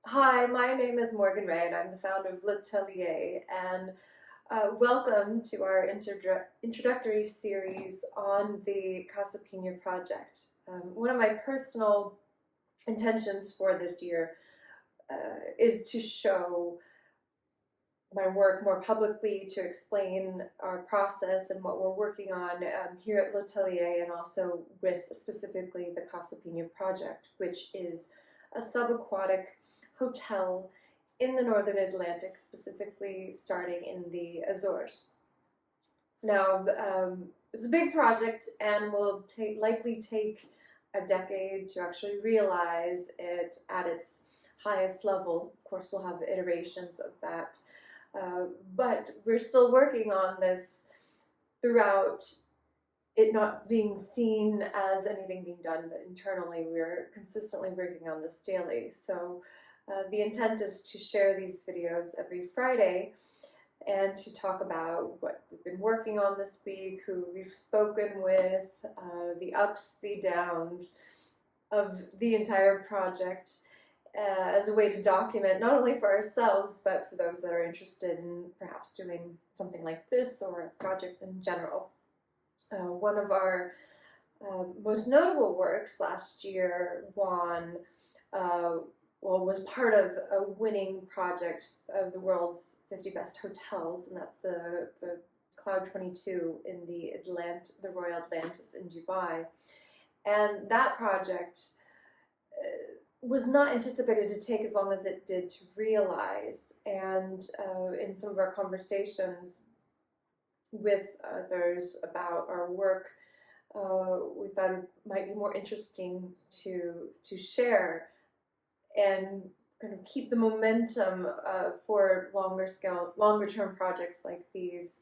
Hi, my name is Morgan Ray, and I'm the founder of L'Atelier, and welcome to our introductory series on the Casa Piña project. One of my personal intentions for this year is to show my work more publicly, to explain our process and what we're working on here at L'Atelier, and also with specifically the Casa Piña project, which is a subaquatic hotel in the northern Atlantic, specifically starting in the Azores. Now, it's a big project and will likely take a decade to actually realize it at its highest level. Of course, we'll have iterations of that. But we're still working on this throughout it not being seen as anything being done, but internally we're consistently working on this daily. So the intent is to share these videos every Friday and to talk about what we've been working on this week, who we've spoken with, the ups, the downs of the entire project, as a way to document not only for ourselves, but for those that are interested in perhaps doing something like this or a project in general. One of our most notable works last year was part of a winning project of the world's 50 best hotels, and that's the Cloud 22 in the Royal Atlantis in Dubai. And that project was not anticipated to take as long as it did to realize. And in some of our conversations with others about our work, we thought it might be more interesting to share and kind of keep the momentum for longer term projects like these,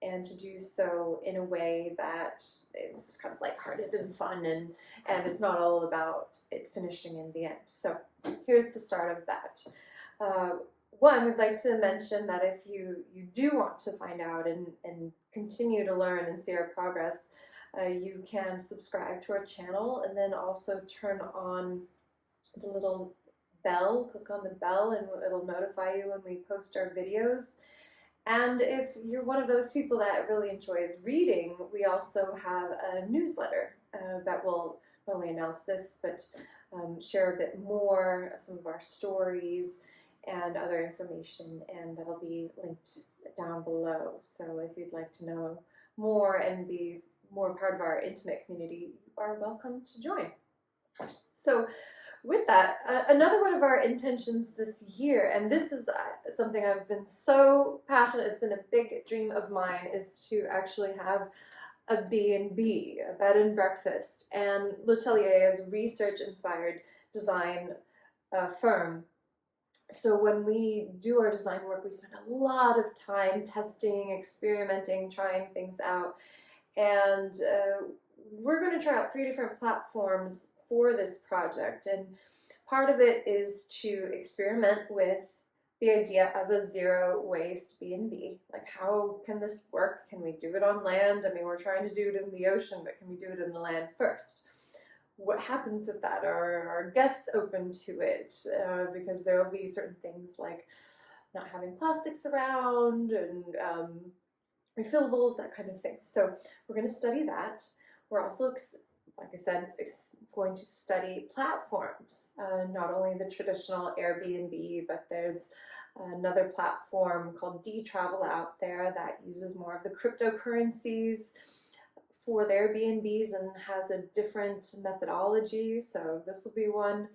and to do so in a way that it's kind of lighthearted and fun, and it's not all about it finishing in the end. So here's the start of that. One, we'd like to mention that if you do want to find out and continue to learn and see our progress, you can subscribe to our channel and then also turn on the little bell. Click on the bell and it'll notify you when we post our videos. And if you're one of those people that really enjoys reading, we also have a newsletter that will not only announce this, but share a bit more, some of our stories and other information, and that'll be linked down below. So if you'd like to know more and be more part of our intimate community, you are welcome to join. So with that, another one of our intentions this year, and this is something I've been so passionate, it's been a big dream of mine, is to actually have a B&B, a bed and breakfast. And L'Atelier is a research-inspired design firm. So when we do our design work, we spend a lot of time testing, experimenting, trying things out. And we're going to try out 3 different platforms for this project. And part of it is to experiment with the idea of a zero waste B&B. Like, how can this work? Can we do it on land? I mean, we're trying to do it in the ocean, but can we do it in the land first? What happens with that? Are our guests open to it? Because there will be certain things like not having plastics around and refillables, that kind of thing. So we're going to study that. We're also, like I said, going to study platforms, not only the traditional Airbnb, but there's another platform called dTravel out there that uses more of the cryptocurrencies for their Airbnbs and has a different methodology. So this will be one.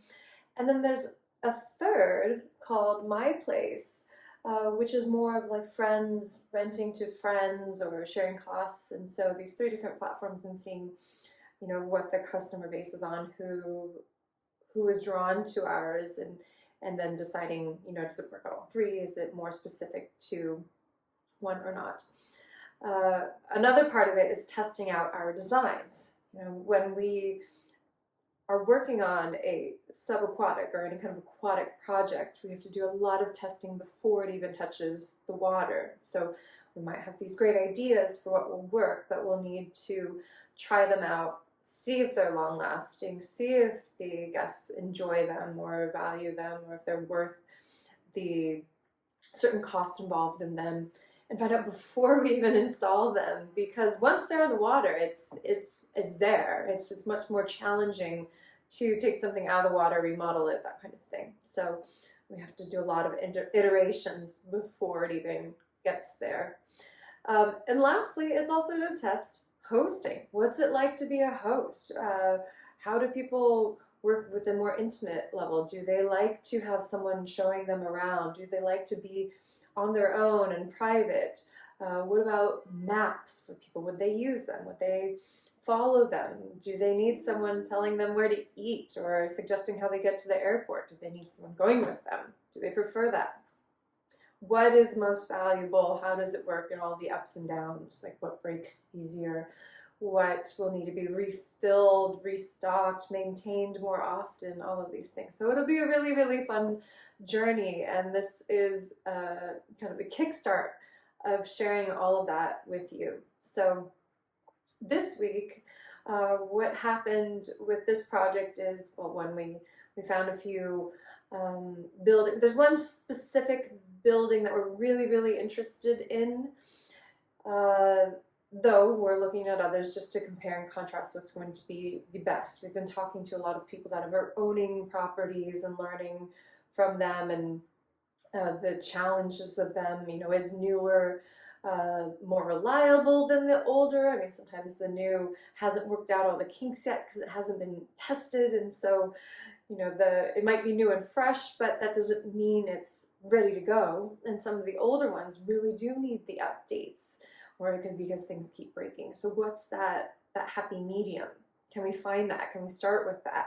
And then there's a third called My Place, which is more of like friends renting to friends or sharing costs. And so these 3 different platforms, and seeing, you know, what the customer base is on, who is drawn to ours, and then deciding, you know, does it work on all 3? Is it more specific to one or not? Another part of it is testing out our designs. You know, when we are working on a subaquatic or any kind of aquatic project, we have to do a lot of testing before it even touches the water. So we might have these great ideas for what will work, but we'll need to try them out see if they're long lasting, see if the guests enjoy them or value them, or if they're worth the certain cost involved in them, and find out before we even install them, because once they're in the water, it's there. It's much more challenging to take something out of the water, remodel it, that kind of thing. So we have to do a lot of iterations before it even gets there. And lastly, it's also to test hosting. What's it like to be a host? How do people work with a more intimate level? Do they like to have someone showing them around? Do they like to be on their own and private? What about maps for people? Would they use them? Would they follow them? Do they need someone telling them where to eat or suggesting how they get to the airport? Do they need someone going with them? Do they prefer that? What is most valuable? How does it work in all the ups and downs? Like what breaks easier? What will need to be refilled, restocked, maintained more often, all of these things. So it'll be a really, really fun journey, and this is kind of the kickstart of sharing all of that with you. So this week, what happened with this project is, well, one, we found a few buildings. There's one specific building that we're really, really interested in, though we're looking at others just to compare and contrast what's going to be the best. We've been talking to a lot of people that are owning properties and learning from them, and the challenges of them. You know, is newer more reliable than the older? I mean, sometimes the new hasn't worked out all the kinks yet because it hasn't been tested, and so, you know, it might be new and fresh, but that doesn't mean it's ready to go. And some of the older ones really do need the updates, or because things keep breaking. So what's that happy medium? Can we find that? Can we start with that?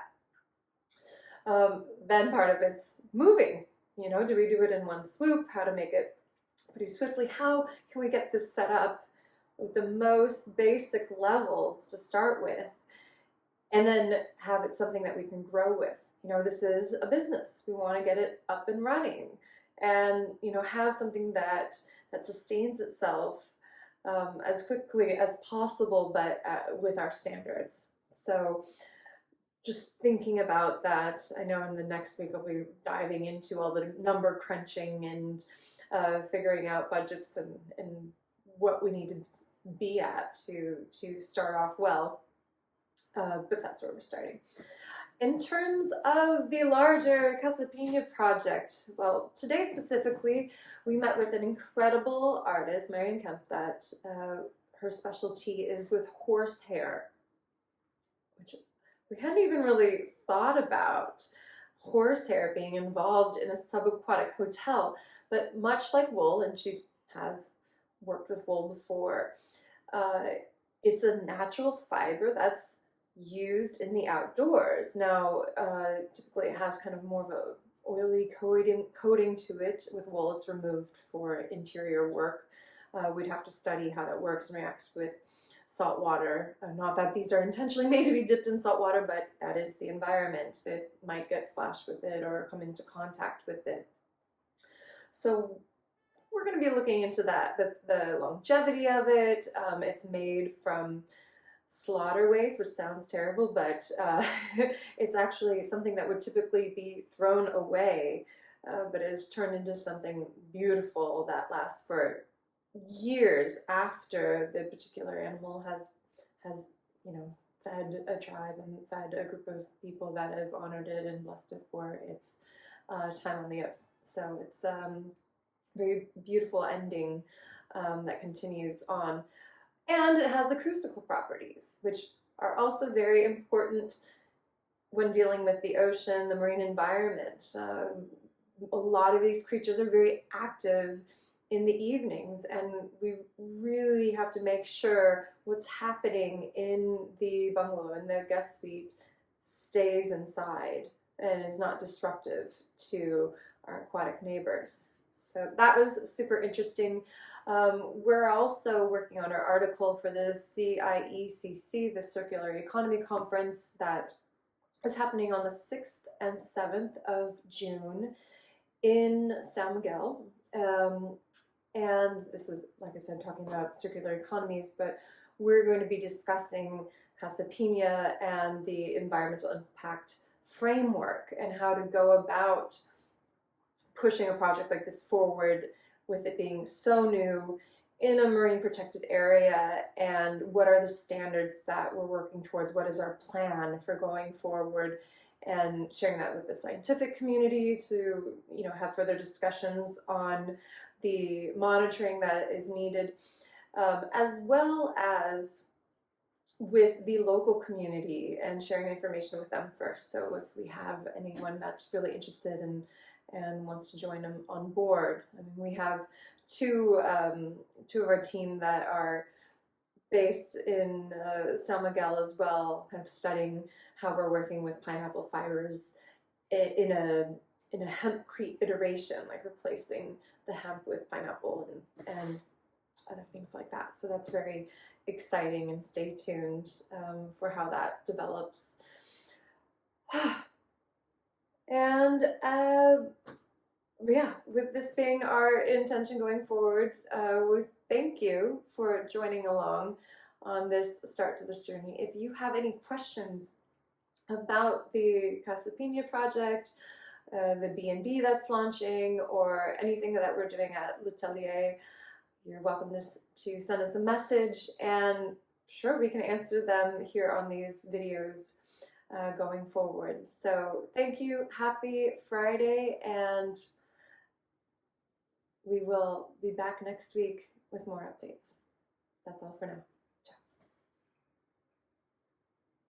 Then part of it's moving. You know, do we do it in one swoop? How to make it pretty swiftly? How can we get this set up with the most basic levels to start with, and then have it something that we can grow with? You know, this is a business. We want to get it up and running, and, you know, have something that sustains itself as quickly as possible, but with our standards. So just thinking about that, I know in the next week I'll be diving into all the number crunching and figuring out budgets and what we need to be at to start off well. But that's where we're starting. In terms of the larger Casa Piña project, well, today specifically, we met with an incredible artist, Marion Kemp, that her specialty is with horsehair, which we hadn't even really thought about horsehair being involved in a subaquatic hotel. But much like wool, and she has worked with wool before, it's a natural fiber that's used in the outdoors. Now, typically it has kind of more of a oily coating to it. With wool, it's removed for interior work. We'd have to study how that works and reacts with salt water. Not that these are intentionally made to be dipped in salt water, but that is the environment. It might get splashed with it or come into contact with it. So we're going to be looking into that, the longevity of it. It's made from slaughter waste, which sounds terrible, but it's actually something that would typically be thrown away, but it is turned into something beautiful that lasts for years after the particular animal has you know, fed a tribe and fed a group of people that have honored it and blessed it for its time on the earth. So it's very beautiful ending that continues on. And it has acoustical properties, which are also very important when dealing with the ocean, the marine environment. A lot of these creatures are very active in the evenings, and we really have to make sure what's happening in the bungalow, in the guest suite, stays inside and is not disruptive to our aquatic neighbors. So that was super interesting. We're also working on our article for the CIECC, the Circular Economy Conference, that is happening on the 6th and 7th of June in San Miguel. And this is, like I said, talking about circular economies, but we're going to be discussing Casa Piña and the environmental impact framework, and how to go about pushing a project like this forward with it being so new in a marine protected area, and what are the standards that we're working towards, what is our plan for going forward, and sharing that with the scientific community to have further discussions on the monitoring that is needed, as well as with the local community and sharing information with them first. So if we have anyone that's really interested and wants to join them on board, I mean, we have two of our team that are based in San Miguel as well, kind of studying how we're working with pineapple fibers in a hempcrete iteration, like replacing the hemp with pineapple and other things like that. So that's very exciting, and stay tuned for how that develops. And yeah, with this being our intention going forward, we thank you for joining along on this start to this journey. If you have any questions about the Casa Piña project, the B&B that's launching, or anything that we're doing at L'Atelier, you're welcome to send us a message, and sure, we can answer them here on these videos going forward. So thank you, happy Friday, and we will be back next week with more updates. That's all for now.